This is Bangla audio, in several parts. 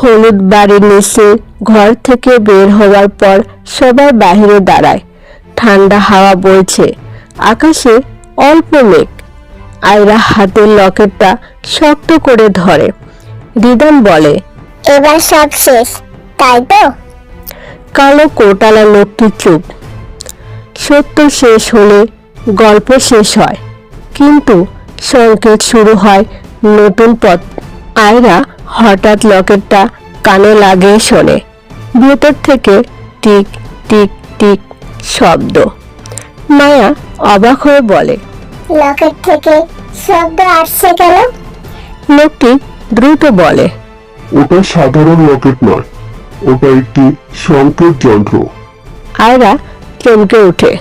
হলুদ বাড়ির নিচে ঘর থেকে বের হওয়ার পর সবাই বাহিরে দাঁড়ায়। ঠান্ডা হাওয়া বইছে, আকাশে অল্প মেঘ। আয়রা হাতের লকেটটা শক্ত করে ধরে। রিদম বলে, এবার সব শেষ, তাই তো? কালো কোটালা লোকটি চুপ। সত্য শেষ হলে গল্প শেষ হয়, কিন্তু সংকেত শুরু হয় নতুন পথ। আয়রা হঠাৎ লকেটটা কানে লাগিয়ে শোনে। ভেতর থেকে টিক টিক টিক শব্দ। মায়া অবাক হয়ে বলে, লকেট থেকে শব্দ আসছে কেন? লোকটি দ্রুত বলে, ওটা সাধারণ রকেট নয়, ওটা একটি সংকেত যন্ত্র। আয়রা চমকে ওঠে।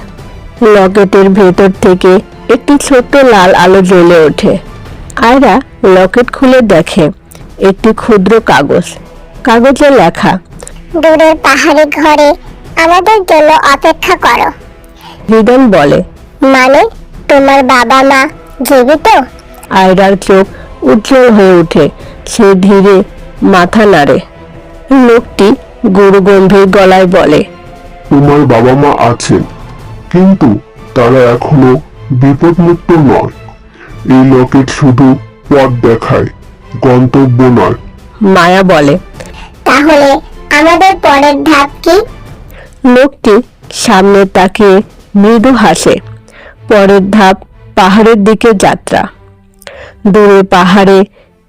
লকেটের ভেতর থেকে একটি ছোট্ট লাল আলো জ্বলে ওঠে। আয়রা লকেট খুলে দেখে একটি ক্ষুদ্র কাগজ। কাগজে লেখা, দূরের পাহাড়ি ঘরে আমাদের জন্য অপেক্ষা করো। রিদম বলে, মানে তোমার বাবা মা জীবিত? আয়রার চোখ উজ্জ্বল হয়ে ওঠে। সে ধীরে মাথা নাড়ে। লোকটি গুরু গম্ভীর গলায় বলে, তোমার বাবা মা আছেন, কিন্তু তারা এখনো বিপদমুক্ত নয়। এই লকেট শুধু পথ দেখায়, গন্তব্য নয়। মায়া বলে, তাহলে আমাদের পরের ধাপ কি? লোকটি সামনে তাকিয়ে মৃদু হাসে। পরের ধাপ পাহাড়ের দিকে যাত্রা। দূরে পাহাড়ে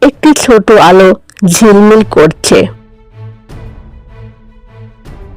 একটি ছোট আলো ঝিলমিল করছে।